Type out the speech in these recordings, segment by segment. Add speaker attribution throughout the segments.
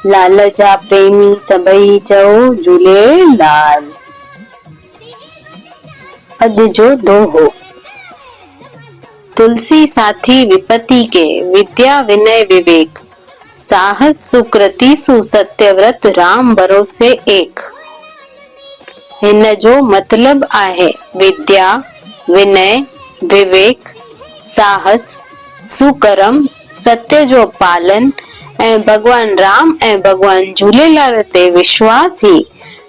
Speaker 1: लाल जा प्रेमी सभई चओ झूलेलाल। अॼु जो दोहो। तुलसी साथी विपत्ति के, विद्या विनय विवेक, साहस सुकृति सुसत्यव्रत, राम भरोसे एक। हिन जो मतलब आहे विद्या, विनय, विवेक, साहस, सुकर्म, सत्य जो पालन ऐं भगवान राम ऐं भगवान झूलेलाल ते विश्वास ही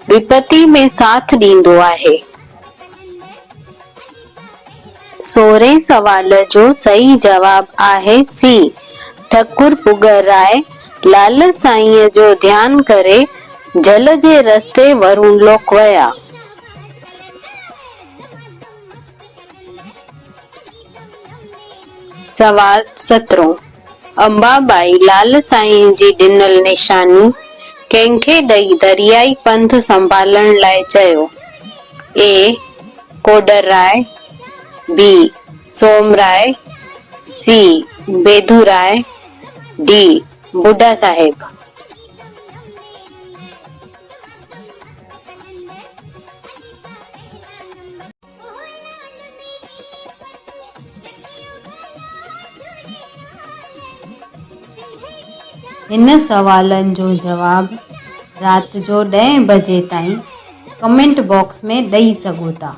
Speaker 1: विपत्ति में साथ ॾींदो आहे। 16हें सवाल जो सही जवाब आहे सी। ठकुर पुगर राय लाल साईंअ जो ध्यान करे जल जे रस्ते वरुण लोक वया। सवाल 17। अंबाबाई लाल साईं जी ॾिनल निशानी कंहिंखे ॾेई दरियाई पंथ संभालण लाइ चयो? ए कोडरराय, बी सोमराय, सी बेदूराय, डी बुड्ढा साहेब।
Speaker 2: इन सवालनि जो जवाब रात जो 10 बजे ताईं कमेंट बॉक्स में ॾेई सघो था।